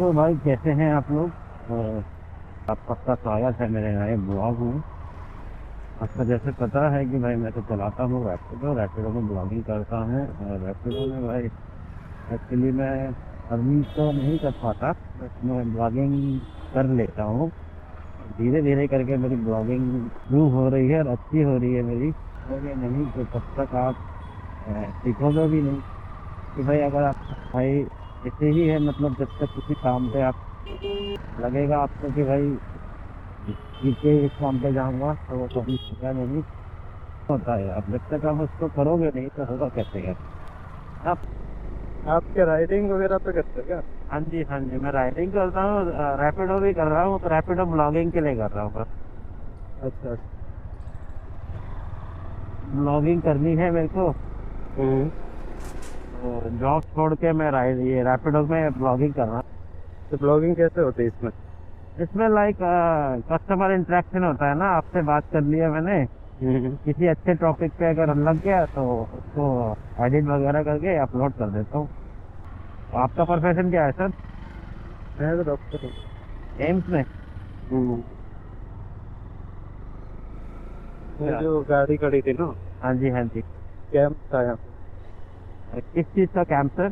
तो भाई कैसे हैं आप लोग। आप सबका स्वागत है मेरे नए ब्लॉग में। आपको जैसे पता है कि भाई मैं तो चलाता हूँ रैपिडो रैपिडो में ब्लॉगिंग करता हूँ। और रैपिडो में भाई एक्चुअली मैं अर्निंग तो नहीं कर पाता, बट मैं ब्लॉगिंग कर लेता हूँ। धीरे धीरे करके मेरी ब्लॉगिंग इम्प्रूव हो रही है और अच्छी हो रही है मेरी। अगर नहीं तो तब तक आप सीखोगे भी नहीं कि भाई अगर आप भाई ऐसे ही है, मतलब जब तक किसी काम पे आप लगेगा आपको कि भाई पीछे इस काम पे जाऊंगा तो वो कभी सीखा नहीं होता है। अब जब तक आप उसको करोगे नहीं तो होगा कैसे यार। आप आप क्या राइडिंग वगैरह पे करते हो क्या? हाँ जी हाँ जी, मैं राइडिंग करता हूँ, रैपिडो भी कर रहा हूँ, तो रैपिडो ब्लॉगिंग के लिए कर रहा हूँ बस। अच्छा। ब्लॉगिंग करनी है मेरे को, हम्म। तो जॉब छोड़ के मैं ये रैपिडो में ब्लॉगिंग कर रहा हूँ। तो ब्लॉगिंग कैसे होती है इसमें? इसमें लाइक कस्टमर इंटरेक्शन होता है ना, आपसे बात कर लिया मैंने, हम्म। किसी अच्छे टॉपिक पे अगर लग गया तो उसको एडिट वगैरह करके अपलोड कर देता हूँ। आपका प्रोफेशन क्या है सर? मैं तो डॉक्टर हूँ। एम्स में? हम्म। ये अच्छा। जो गाड़ी खड़ी थी ना, हाँ जी हाँ जी। कैंप था यहाँ किस चीज़ का कैंप सर?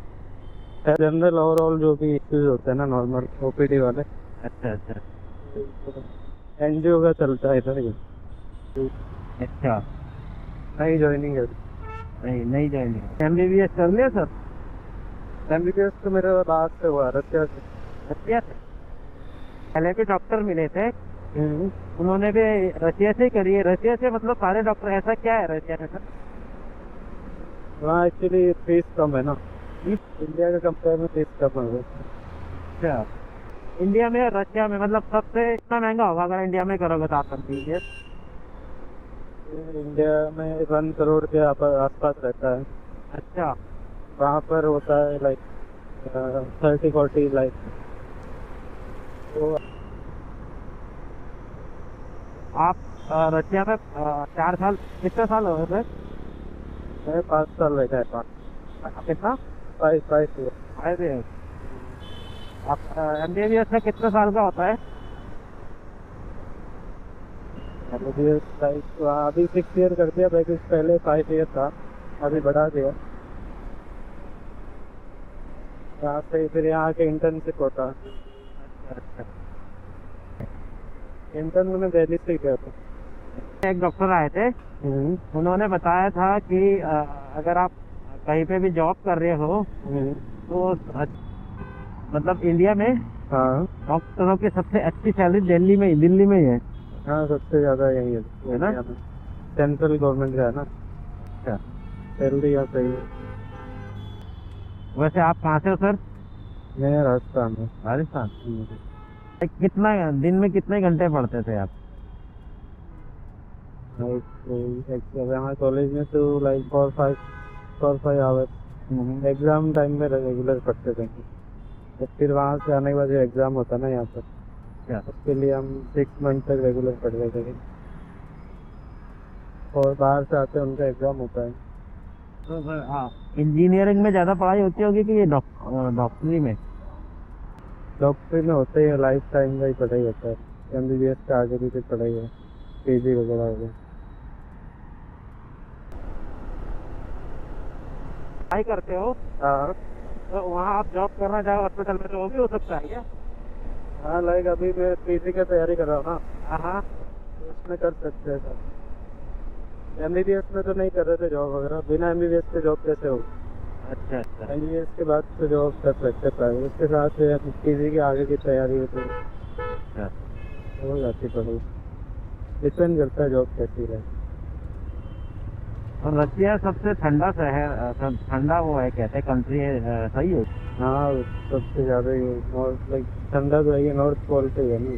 पे। जनरल ओवरऑल जो भी इश्यूज होते हैं ना, नॉर्मल ओपीडी वाले, अच्छा अच्छा एनजीओ का चलता है इधर ही। अच्छा। नई ज्वाइनिंग है। नहीं नहीं जाएंगे। MBBS कर लिया सर? एमबीबीएस तो मेरा लास्ट से हुआ रशिया से। रशिया से? पहले भी डॉक्टर मिले थे, हम्म। उन्होंने भी रशिया से ही करी है। रशिया से मतलब सारे डॉक्टर, ऐसा क्या है रशिया में सर? वहाँ एक्चुअली फीस कम है ना, इंडिया के कंपेयर में फीस कम है। अच्छा। इंडिया में और रशिया में मतलब सबसे इतना महंगा होगा अगर इंडिया में करोगे तो आप MBBS? इंडिया में 1 करोड़ के आसपास रहता है। अच्छा। वहाँ पर होता है लाइक 30-40 लाख। तो आप रशिया में 4 साल, कितने साल हो गए सर? मैं 5 साल बैठा है, कितना? 5 5 हुआ। अरे, आप MBBS में कितने साल का होता है? मुझे लाइक अभी 6 ईयर कर दिया, बैक पहले 5 ईयर था, अभी बढ़ा दिया। यहाँ से फिर यहाँ के इंटर्नशिप होता है। अच्छा। इंटर्न में दिल्ली से गया था। एक डॉक्टर आए थे, उन्होंने बताया था कि अगर आप कहीं पे भी जॉब कर रहे हो हम्म। तो मतलब इंडिया में हाँ डॉक्टरों की सबसे अच्छी सैलरी दिल्ली में ही है। हाँ, सबसे ज़्यादा यही है है ना? इंडिया में। सेंट्रल गवर्नमेंट का है ना, अच्छा। सैलरी यहाँ सही है। वैसे आप कहाँ से हो सर? मैं राजस्थान में। राजस्थान। कितना दिन में कितने घंटे पढ़ते थे आप? हमारे कॉलेज में तो लाइक 4-5 आवर्स एग्जाम टाइम में रेगुलर पढ़ते थे। तो फिर वहाँ से आने के बाद जो एग्जाम होता है ना यहाँ पर, क्या? उसके लिए हम 6 मंथ तक रेगुलर पढ़ रहे थे। और बाहर से आते हैं, उनका एग्जाम होता है। तो सर हाँ, इंजीनियरिंग में ज़्यादा पढ़ाई होती होगी कि ये डॉक्टरी में? डॉक्टरी में होते ही लाइफ टाइम का ही पढ़ाई होता है। एमबीबीएस का आगे भी कुछ पढ़ाई है, पीजी वगैरह हो गया। पढ़ाई करते हो हाँ तो वहाँ आप जॉब करना चाहो हॉस्पिटल में तो वो भी हो सकता है क्या? हाँ, लाइक अभी मैं पीजी की तैयारी कर रहा हूँ ना, हाँ हाँ। तो उसमें कर सकते हैं सर। एमबीबीएस में तो नहीं कर रहे थे जॉब वगैरह, बिना एमबीबीएस के जॉब कैसे हो? अच्छा अच्छा एमबीबीएस के बाद तो जॉब कर सकते प्राइवेट, उसके साथ पीजी के आगे की तैयारी हो तो अच्छा। हो जाती पड़ेगी। डिपेंड करता है जॉब कैसी है। और रशिया सबसे ठंडा शहर, सब ठंडा वो है कहते हैं कंट्री है, सही है? हाँ, सबसे ज़्यादा ही नॉर्थ, लाइक ठंडा तो है, नॉर्थ पोल पे है ना।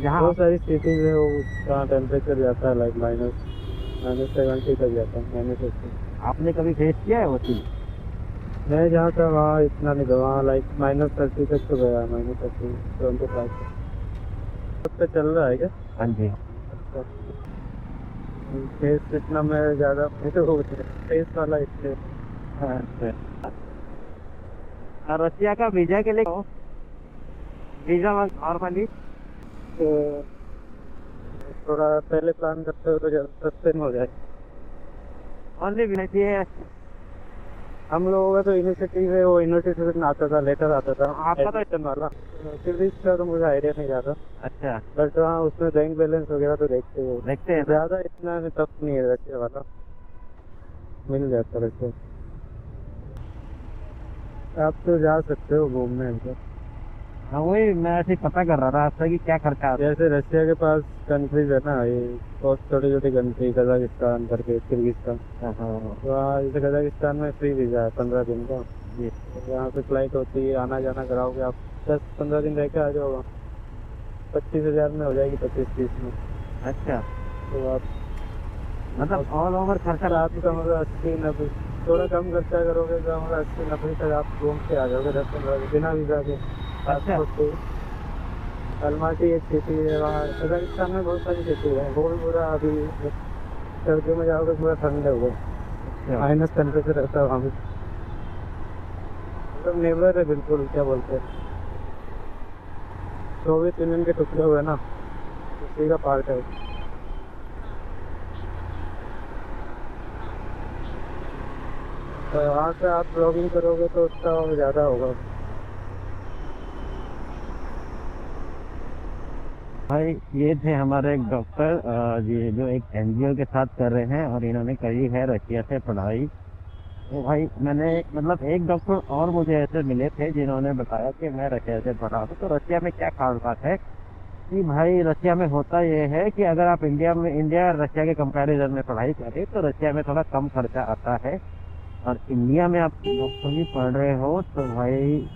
जहाँ बहुत सारी सिटीज है वो, जहाँ टेम्परेचर जाता है लाइक -70 तक जाता है, -80। आपने कभी फेस किया है वो चीज़? मैं जहाँ था वहाँ इतना नहीं था, वहाँ लाइक -30 तक तो गया, -30-25 तक पे चल रहा है क्या? हाँ जी। फेस इतना मैं ज़्यादा तो फेस वाला इसलिए। अच्छा। और रशिया का वीजा के लिए वीजा नॉर्मली तो थोड़ा पहले प्लान करते हो तो सस्ते में हो जाए। ओनली वीजा है। हम लोगों का तो यूनिवर्सिटी में वो इन्विटेशन आता था, लेटर आता था आपका तो एडमिशन वाला। फिर इसका तो मुझे आइडिया नहीं ज़्यादा, अच्छा बट हाँ उसमें बैंक बैलेंस वगैरह तो देखते हो। देखते हैं। ज़्यादा इतना टफ नहीं है, रखे वाला मिल जाता वैसे। आप तो जा सकते हो घूमने अंदर। हाँ वही मैं ऐसे ही पता कर रहा था आपसे कि क्या खर्चा आता जैसे रशिया के पास कंट्रीज है ना, ये बहुत छोटी छोटी कंट्री, कजाकिस्तान करके, किर्गिस्तान। है। हाँ तो हाँ जैसे कजाकिस्तान में फ्री वीज़ा है 15 दिन का। जी। तो यहाँ पे फ्लाइट होती है, आना जाना कराओगे आप 10-15 दिन रह के आ जाओगा। 25,000 में हो जाएगी, 25-30 में। अच्छा तो आप मतलब ऑल ओवर खर्चा रात का मतलब 80-90, थोड़ा कम खर्चा करोगे तो मतलब 80-90 तक आप घूम के आ जाओगे 10-15 दिन बिना वीज़ा के। अच्छा। अलमाटी एक सिटी है वहाँ, कजाकिस्तान में बहुत सारी सिटी है। बहुत बुरा अभी सर्दियों में जाओगे पूरा ठंड होगा, माइनस टेम्परेचर रहता है वहाँ पे। मतलब नेबर है बिल्कुल, क्या बोलते हैं, सोवियत यूनियन के टुकड़े हुए ना, उसी का पार्ट है। तो वहाँ से आप ब्लॉगिंग करोगे तो उसका और ज़्यादा होगा। भाई ये थे हमारे एक डॉक्टर ये जो एक एनजीओ के साथ कर रहे हैं और इन्होंने करी है रशिया से पढ़ाई। तो भाई मैंने मतलब एक डॉक्टर और मुझे ऐसे मिले थे जिन्होंने बताया कि मैं रशिया से पढ़ा हूँ। तो रशिया में क्या खास बात है कि भाई रशिया में होता ये है कि अगर आप इंडिया रशिया के कंपैरिजन में पढ़ाई करें तो रशिया में थोड़ा कम खर्चा आता है। और इंडिया में आप डॉक्टरी पढ़ रहे हो तो भाई